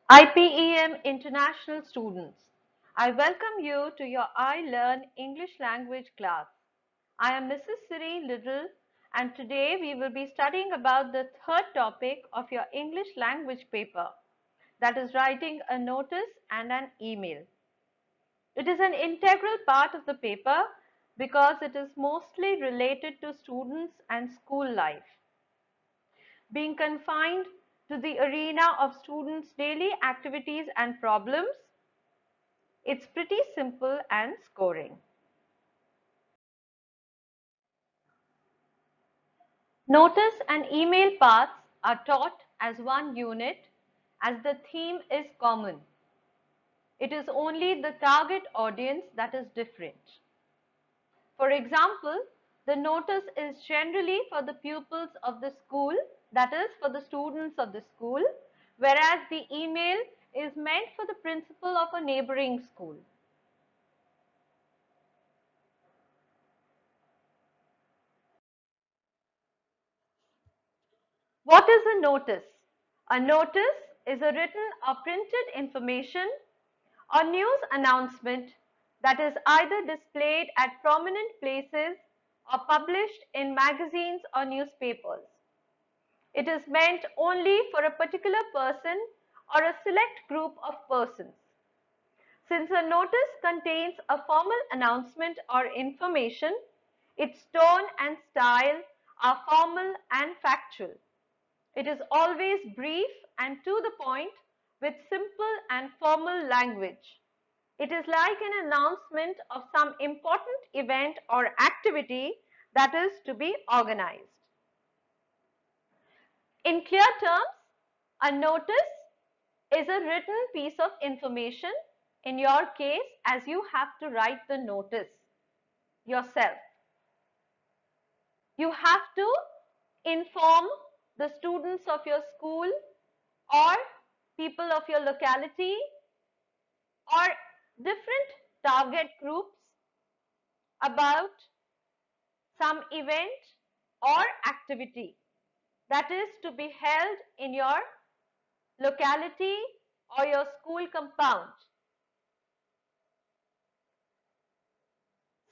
IPEM International students, I welcome you to your I Learn English Language class. I am Mrs. Siri Little and today we will be studying about the third topic of your English language paper, that is writing a notice and an email. It is an integral part of the paper because it is mostly related to students and school life. Being confined to the arena of students' daily activities and problems, it's pretty simple and scoring. Notice and email paths are taught as one unit as the theme is common. It is only the target audience that is different. For example, the notice is generally for the pupils of the school, that is for the students of the school, whereas the email is meant for the principal of a neighboring school. What is a notice? A notice is a written or printed information or news announcement that is either displayed at prominent places or published in magazines or newspapers. It is meant only for a particular person or a select group of persons. Since a notice contains a formal announcement or information, its tone and style are formal and factual. It is always brief and to the point with simple and formal language. It is like an announcement of some important event or activity that is to be organized. In clear terms, a notice is a written piece of information, in your case, as you have to write the notice yourself. You have to inform the students of your school or people of your locality or different target groups about some event or activity that is to be held in your locality or your school compound.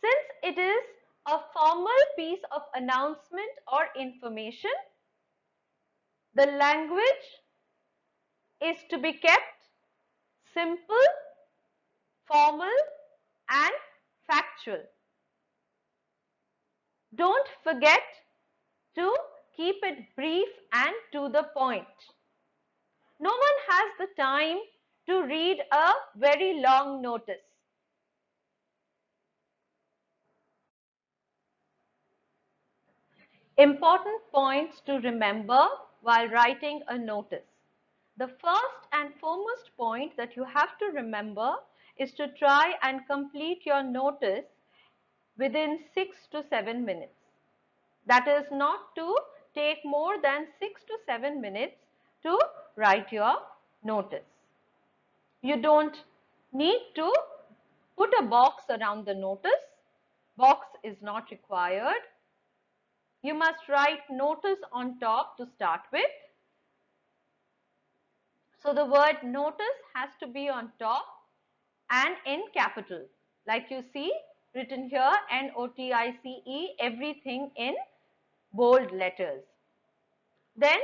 Since it is a formal piece of announcement or information, the language is to be kept simple, formal and factual. Don't forget to keep it brief and to the point. No one has the time to read a very long notice. Important points to remember while writing a notice. The first and foremost point that you have to remember is to try and complete your notice within 6 to 7 minutes. That is not to take more than 6 to 7 minutes to write your notice. You don't need to put a box around the notice. Box is not required. You must write notice on top to start with. So the word notice has to be on top and in capital. Like you see written here, NOTICE, everything in bold letters. Then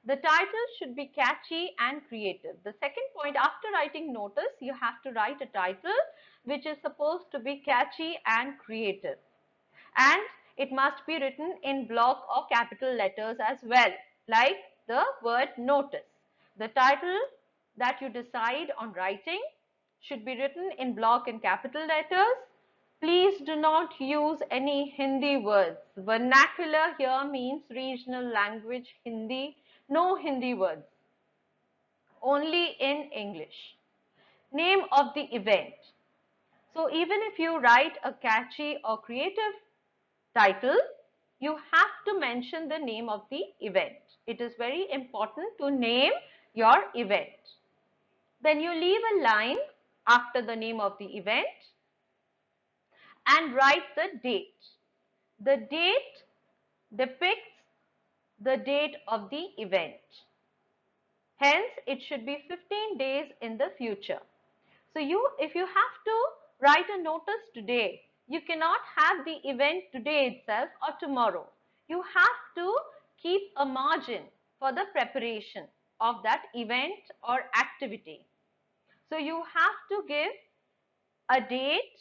the title should be catchy and creative. The second point, after writing notice, you have to write a title which is supposed to be catchy and creative. And it must be written in block or capital letters as well, like the word notice. The title that you decide on writing should be written in block and capital letters. Please do not use any Hindi words. Vernacular here means regional language Hindi. No Hindi words. Only in English. Name of the event. So even if you write a catchy or creative title, you have to mention the name of the event. It is very important to name your event. Then you leave a line after the name of the event and write the date. The date depicts the date of the event. Hence, it should be 15 days in the future. So if you have to write a notice today, you cannot have the event today itself or tomorrow. You have to keep a margin for the preparation of that event or activity. So you have to give a date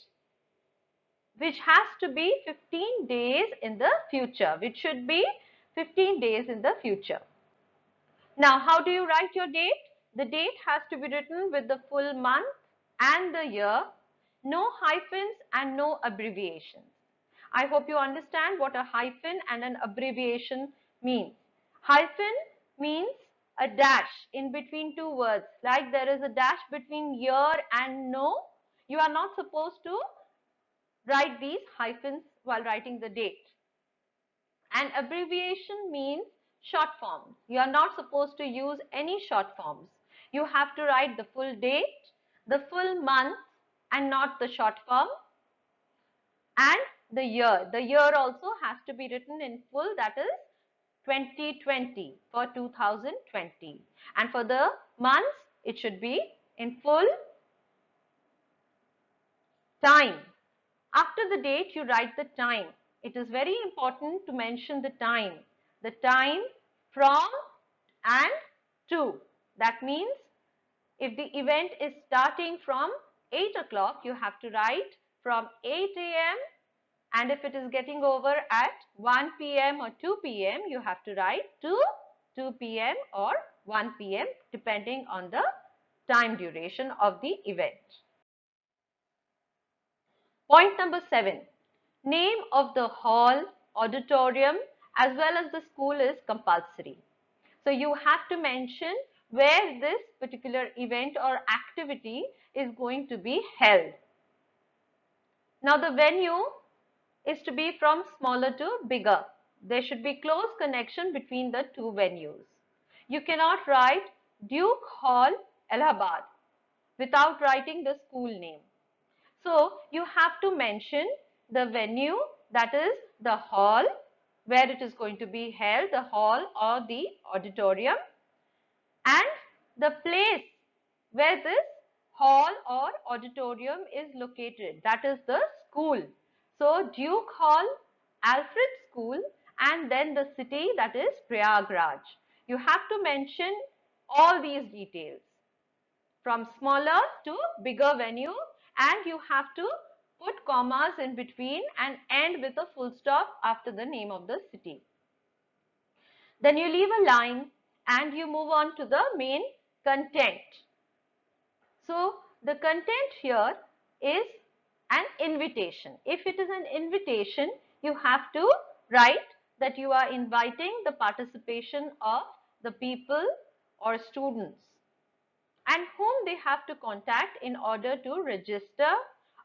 which has to be 15 days in the future, which should be 15 days in the future. Now, how do you write your date? The date has to be written with the full month and the year, no hyphens and no abbreviations. I hope you understand what a hyphen and an abbreviation means. Hyphen means a dash in between two words, like there is a dash between year and no. You are not supposed to write these hyphens while writing the date. And abbreviation means short forms. You are not supposed to use any short forms. You have to write the full date, the full month, and not the short form, and the year. The year also has to be written in full, that is 2020 for 2020. And for the months, it should be in full time. After the date, you write the time. It is very important to mention the time. The time from and to. That means if the event is starting from 8 o'clock, you have to write from 8 a.m. and if it is getting over at 1 p.m. or 2 p.m., you have to write to 2 p.m. or 1 p.m. depending on the time duration of the event. Point number 7, name of the hall, auditorium as well as the school is compulsory. So you have to mention where this particular event or activity is going to be held. Now the venue is to be from smaller to bigger. There should be close connection between the two venues. You cannot write Duke Hall, Allahabad without writing the school name. So you have to mention the venue, that is the hall where it is going to be held, the hall or the auditorium, and the place where this hall or auditorium is located, that is the school. So Duke Hall, Alfred School, and then the city, that is Prayagraj. You have to mention all these details from smaller to bigger venue, and you have to put commas in between and end with a full stop after the name of the city. Then you leave a line and you move on to the main content. So the content here is an invitation. If it is an invitation, you have to write that you are inviting the participation of the people or students and whom they have to contact in order to register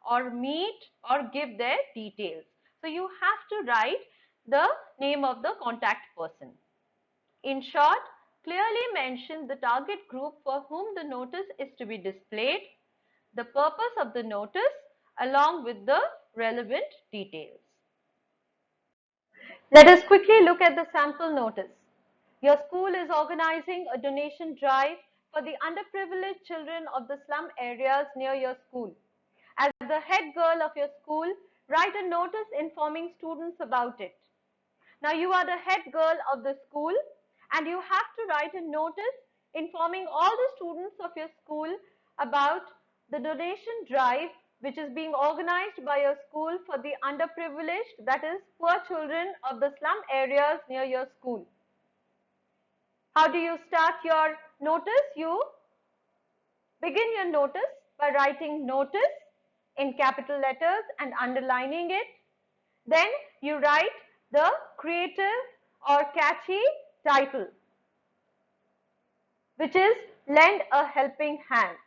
or meet or give their details. So you have to write the name of the contact person. In short, clearly mention the target group for whom the notice is to be displayed, the purpose of the notice along with the relevant details. Let us quickly look at the sample notice. Your school is organizing a donation drive for the underprivileged children of the slum areas near your school. As the head girl of your school, write a notice informing students about it. Now you are the head girl of the school and you have to write a notice informing all the students of your school about the donation drive which is being organized by your school for the underprivileged, that is poor children of the slum areas near your school. How do you start your notice? You begin your notice by writing notice in capital letters and underlining it. Then you write the creative or catchy title, which is Lend a Helping Hand.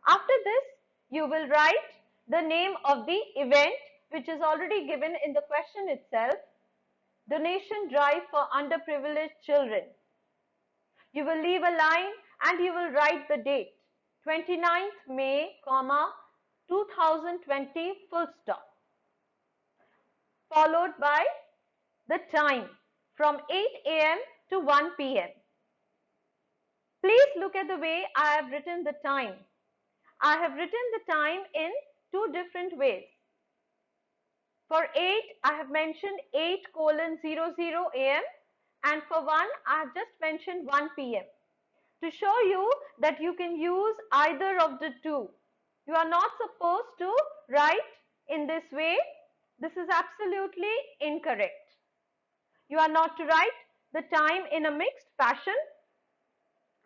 After this, you will write the name of the event, which is already given in the question itself, Donation Drive for Underprivileged Children. You will leave a line and you will write the date, 29th May, 2020, full stop, followed by the time from 8 a.m. to 1 p.m. Please look at the way I have written the time. I have written the time in two different ways. For 8, I have mentioned 8:00 a.m. and for 1, I have just mentioned 1 p.m. to show you that you can use either of the two. You are not supposed to write in this way. This is absolutely incorrect. You are not to write the time in a mixed fashion,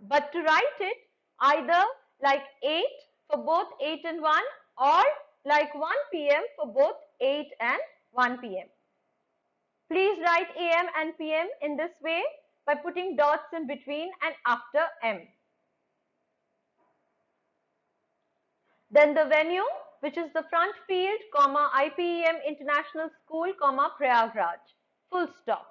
but to write it either like 8 for both 8 and 1 or like 1 p.m. for both 8 and 1 p.m. Please write AM and PM in this way by putting dots in between and after M. Then the venue, which is the front field, comma, IPEM International School, comma, Prayagraj, full stop.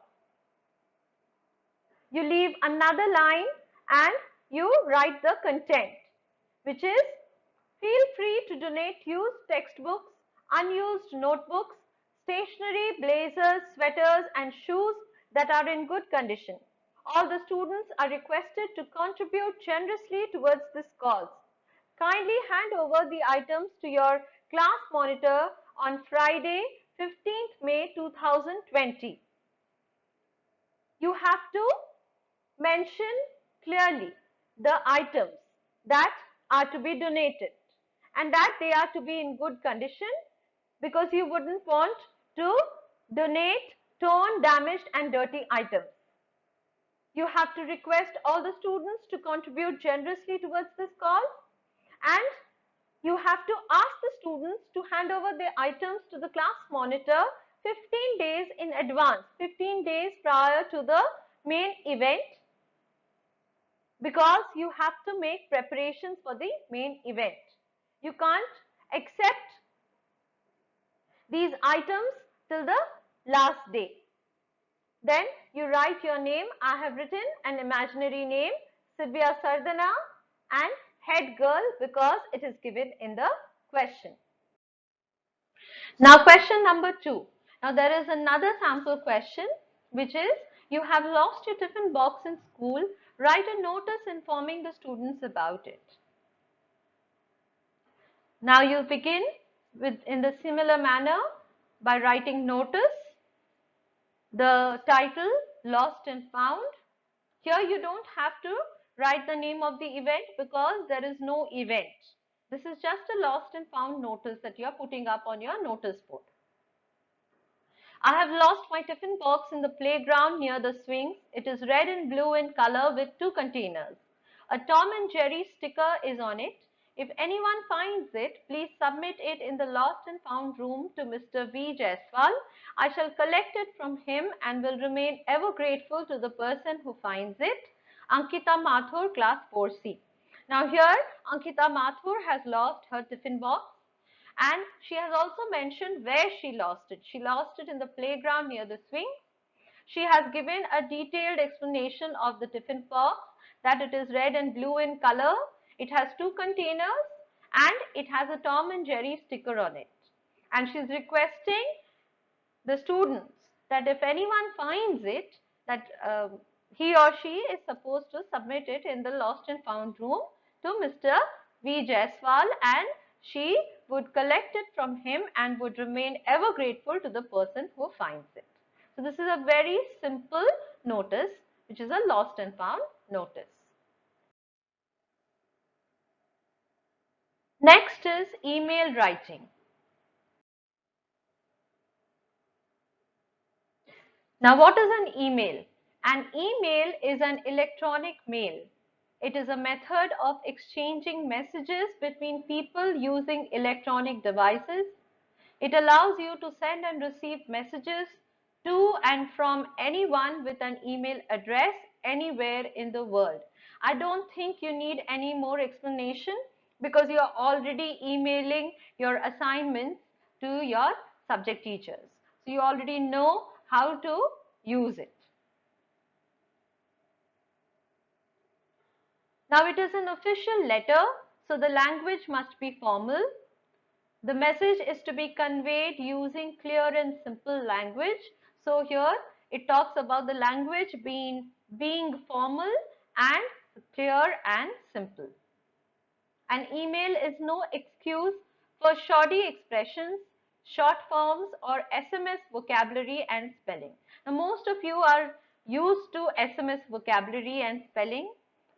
You leave another line and you write the content, which is feel free to donate used textbooks, unused notebooks, stationery, blazers, sweaters and shoes that are in good condition. All the students are requested to contribute generously towards this cause. Kindly hand over the items to your class monitor on Friday, 15th May 2020. You have to mention clearly the items that are to be donated and that they are to be in good condition, because you wouldn't want to donate torn, damaged and dirty items. You have to request all the students to contribute generously towards this cause, and you have to ask the students to hand over their items to the class monitor 15 days in advance, 15 days prior to the main event, because you have to make preparations for the main event. You can't accept these items till the last day. Then you write your name. I have written an imaginary name, Sivya Sardana, and head girl because it is given in the question. Now question number 2. Now there is another sample question, which is you have lost your tiffin box in school. Write a notice informing the students about it. Now you begin with in the similar manner by writing notice, the title lost and found. Here you don't have to write the name of the event because there is no event. This is just a lost and found notice that you are putting up on your notice board. I have lost my tiffin box in the playground near the swings. It is red and blue in color with 2 containers. A Tom and Jerry sticker is on it. If anyone finds it, please submit it in the lost and found room to Mr. V. Jaiswal. I shall collect it from him and will remain ever grateful to the person who finds it. Ankita Mathur, class 4C. Now here, Ankita Mathur has lost her tiffin box. And she has also mentioned where she lost it. She lost it in the playground near the swing. She has given a detailed explanation of the tiffin box, that it is red and blue in color. It has 2 containers and it has a Tom and Jerry sticker on it. And she is requesting the students that if anyone finds it, that he or she is supposed to submit it in the lost and found room to Mr. V. Jaiswal, and she would collect it from him and would remain ever grateful to the person who finds it. So this is a very simple notice, which is a lost and found notice. Next is email writing. Now what is an email? An email is an electronic mail. It is a method of exchanging messages between people using electronic devices. It allows you to send and receive messages to and from anyone with an email address anywhere in the world. I don't think you need any more explanation because you are already emailing your assignments to your subject teachers. So you already know how to use it. Now it is an official letter, so the language must be formal. The message is to be conveyed using clear and simple language. So here it talks about the language being formal and clear and simple. An email is no excuse for shoddy expressions, short forms, or SMS vocabulary and spelling. Now, most of you are used to SMS vocabulary and spelling,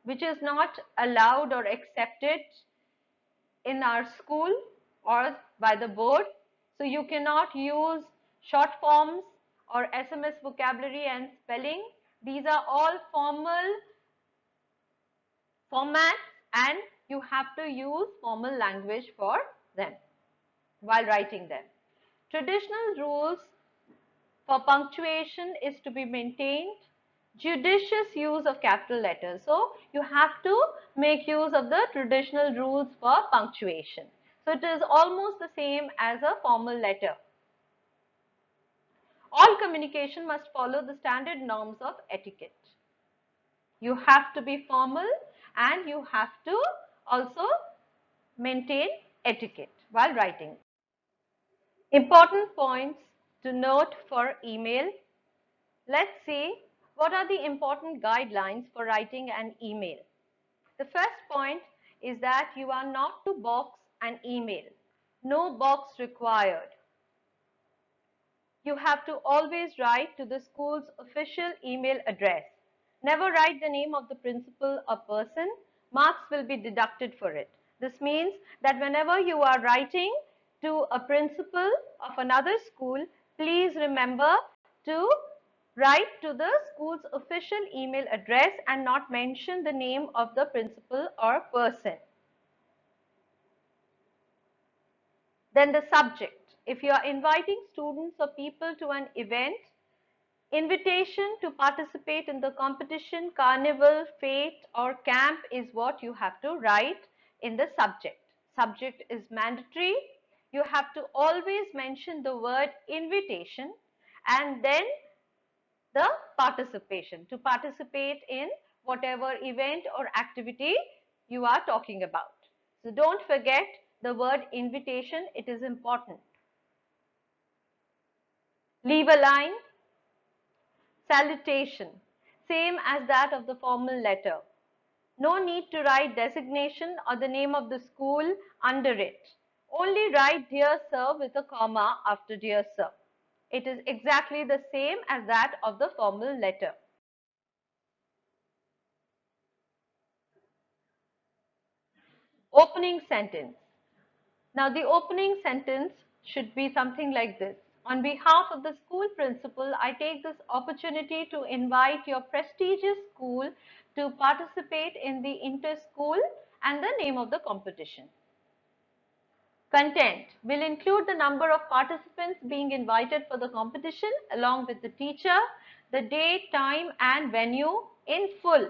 which is not allowed or accepted in our school or by the board. So, you cannot use short forms or SMS vocabulary and spelling. These are all formal formats and you have to use formal language for them while writing them. Traditional rules for punctuation is to be maintained. Judicious use of capital letters. So, you have to make use of the traditional rules for punctuation. So, it is almost the same as a formal letter. All communication must follow the standard norms of etiquette. You have to be formal and you have to also maintain etiquette while writing. Important points to note for email. Let's see what are the important guidelines for writing an email. The first point is that you are not to box an email. No box required. You have to always write to the school's official email address. Never write the name of the principal or person. Marks will be deducted for it. This means that whenever you are writing to a principal of another school, please remember to write to the school's official email address and not mention the name of the principal or person. Then the subject. If you are inviting students or people to an event, invitation to participate in the competition, carnival, fete or camp is what you have to write in the subject. Subject is mandatory. You have to always mention the word invitation and then the participation, to participate in whatever event or activity you are talking about. So don't forget the word invitation, it is important. Leave a line. Salutation, same as that of the formal letter. No need to write designation or the name of the school under it. Only write dear sir with a comma after dear sir. It is exactly the same as that of the formal letter. Opening sentence. Now the opening sentence should be something like this. On behalf of the school principal, I take this opportunity to invite your prestigious school to participate in the inter-school and the name of the competition. Content will include the number of participants being invited for the competition along with the teacher, the date, time and venue in full,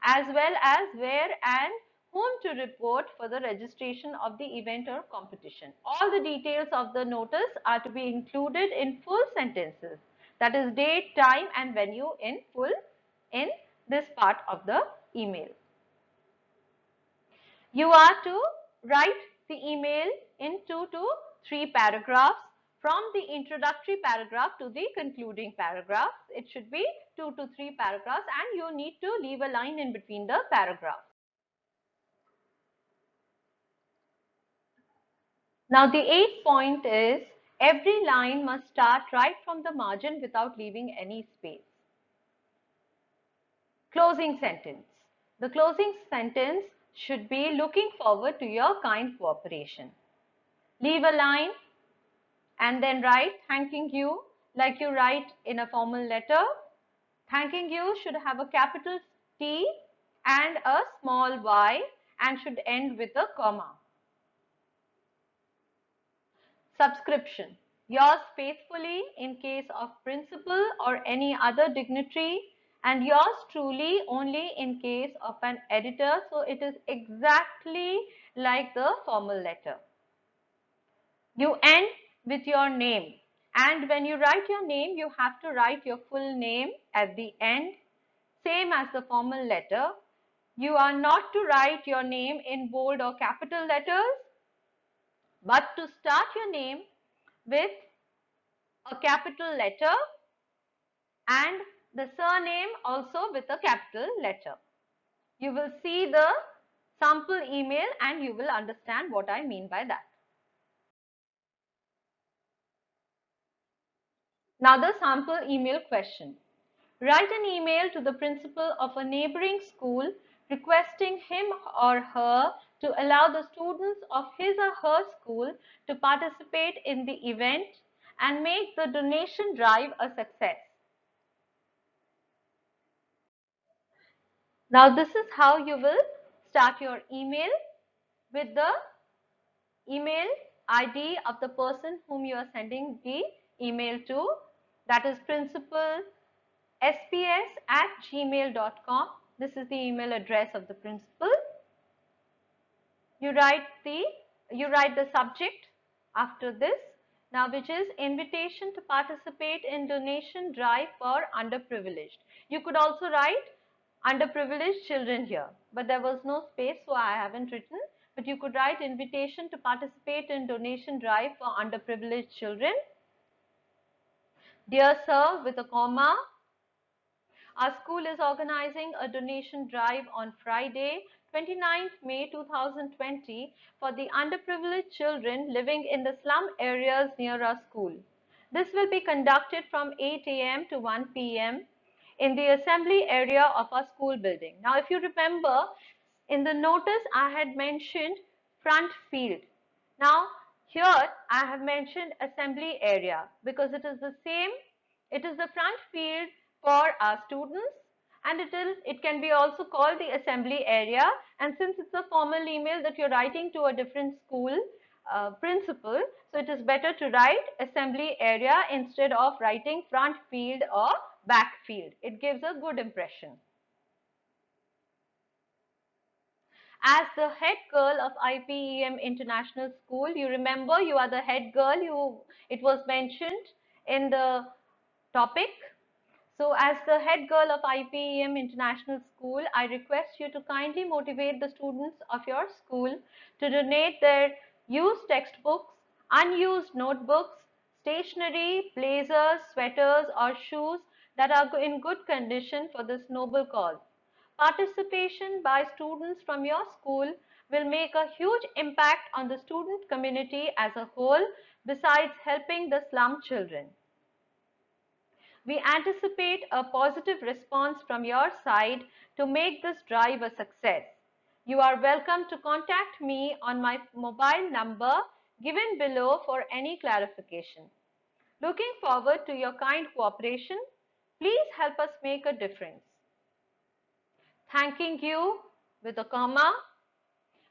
as well as where and whom to report for the registration of the event or competition. All the details of the notice are to be included in full sentences, that is date, time and venue in full in this part of the email. You are to write the email in 2 to 3 paragraphs from the introductory paragraph to the concluding paragraph. It should be 2 to 3 paragraphs and you need to leave a line in between the paragraphs. Now the 8th point is every line must start right from the margin without leaving any space. Closing sentence. The closing sentence should be looking forward to your kind cooperation. Leave a line and then write thanking you like you write in a formal letter. Thanking you should have a capital T and a small y and should end with a comma. Subscription. Yours faithfully in case of principal or any other dignitary and yours truly only in case of an editor. So it is exactly like the formal letter. You end with your name and when you write your name, you have to write your full name at the end, same as the formal letter. You are not to write your name in bold or capital letters, but to start your name with a capital letter and the surname also with a capital letter. You will see the sample email and you will understand what I mean by that. Now the sample email question. Write an email to the principal of a neighboring school requesting him or her to allow the students of his or her school to participate in the event and make the donation drive a success. Now this is how you will start your email with the email ID of the person whom you are sending the email to, that is principal sps@gmail.com. This is the email address of the principal. You write the subject after this, now, which is invitation to participate in donation drive for underprivileged. You could also write underprivileged children here, but there was no space, so I haven't written. But you could write invitation to participate in donation drive for underprivileged children. Dear sir, with a comma, our school is organizing a donation drive on Friday, 29th May 2020 for the underprivileged children living in the slum areas near our school. This will be conducted from 8 a.m. to 1 p.m. in the assembly area of our school building. Now, if you remember, in the notice I had mentioned front field. Now, here I have mentioned assembly area because it is the same. It is the front field for our students, and it can be also called the assembly area. And since it's a formal email that you're writing to a different school principal, so it is better to write assembly area instead of writing front field or back field. It gives a good impression. As the head girl of IPEM International School, you remember you are the head girl, it was mentioned in the topic. So as the head girl of IPEM International School, I request you to kindly motivate the students of your school to donate their used textbooks, unused notebooks, stationery, blazers, sweaters or shoes that are in good condition for this noble cause. Participation by students from your school will make a huge impact on the student community as a whole, besides helping the slum children. We anticipate a positive response from your side to make this drive a success. You are welcome to contact me on my mobile number given below for any clarification. Looking forward to your kind cooperation. Please help us make a difference. Thanking you with a comma.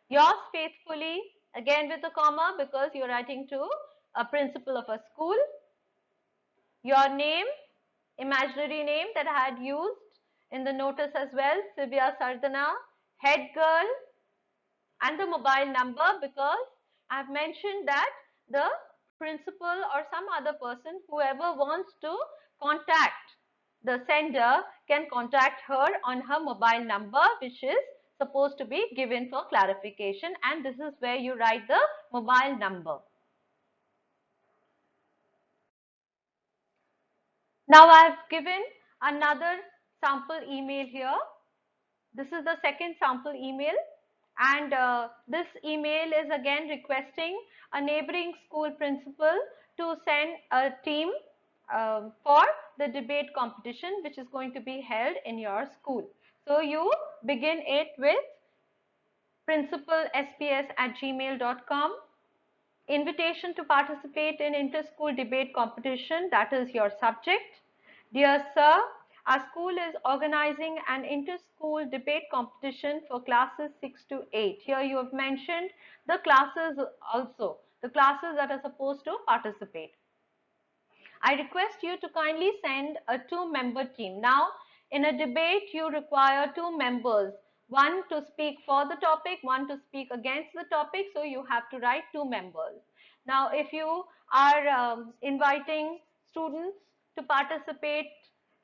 Yours faithfully, again with a comma because you're writing to a principal of a school. Your name, imaginary name that I had used in the notice as well, Sivya Sardana, head girl, and the mobile number because I have mentioned that the principal or some other person, whoever wants to contact the sender, can contact her on her mobile number, which is supposed to be given for clarification, and this is where you write the mobile number. Now I have given another sample email here. This is the second sample email, and this email is again requesting a neighboring school principal to send a team for the debate competition which is going to be held in your school. So you begin it with principalsps@gmail.com, invitation to participate in inter-school debate competition, that is your subject. Dear sir, our school is organizing an inter-school debate competition for classes 6 to 8. Here you have mentioned the classes also, the classes that are supposed to participate. I request you to kindly send a 2-member team. Now, in a debate, you require 2 members, one to speak for the topic, one to speak against the topic. So you have to write 2 members. Now, if you are inviting students to participate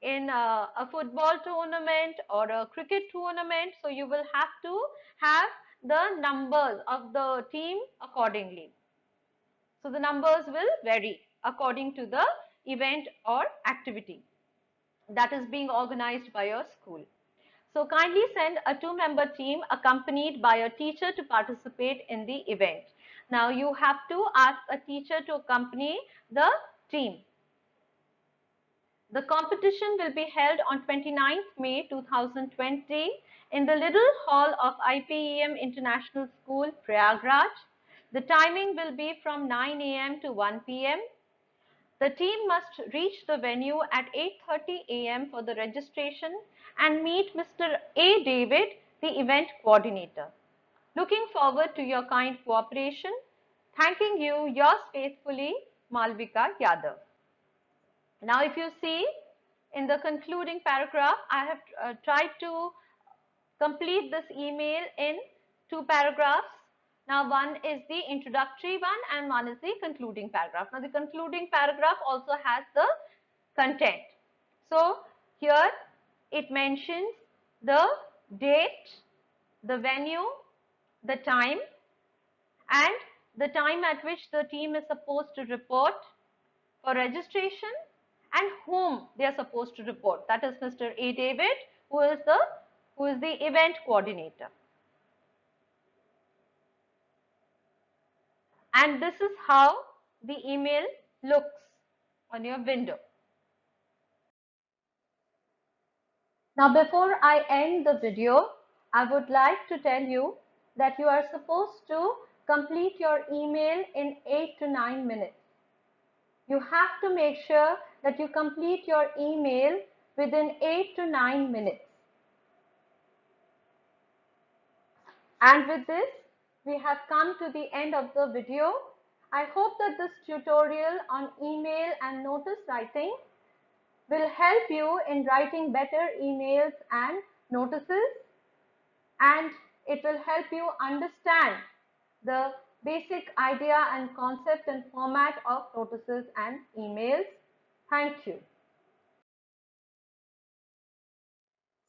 in a football tournament or a cricket tournament, so you will have to have the numbers of the team accordingly. So the numbers will vary according to the event or activity that is being organized by your school. So kindly send a 2-member team accompanied by a teacher to participate in the event. Now you have to ask a teacher to accompany the team. The competition will be held on 29th May 2020 in the Little Hall of IPEM International School, Prayagraj. The timing will be from 9 a.m. to 1 p.m. The team must reach the venue at 8:30 a.m. for the registration and meet Mr. A. David, the event coordinator. Looking forward to your kind cooperation. Thanking you, yours faithfully, Malvika Yadav. Now, if you see in the concluding paragraph, I have tried to complete this email in 2 paragraphs. Now, one is the introductory one and one is the concluding paragraph. Now, the concluding paragraph also has the content. So, here it mentions the date, the venue, the time, and the time at which the team is supposed to report for registration and whom they are supposed to report. That is Mr. A. David, who is the event coordinator. And this is how the email looks on your window. Now, before I end the video, I would like to tell you that you are supposed to complete your email in 8 to 9 minutes. You have to make sure that you complete your email within 8 to 9 minutes. And with this, we have come to the end of the video. I hope that this tutorial on email and notice writing will help you in writing better emails and notices, and it will help you understand the basic idea and concept and format of notices and emails. Thank you.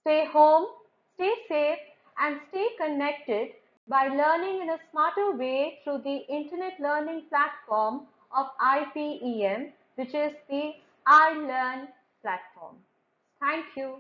Stay home, stay safe, and stay connected by learning in a smarter way through the internet learning platform of IPEM, which is the iLearn platform. Thank you.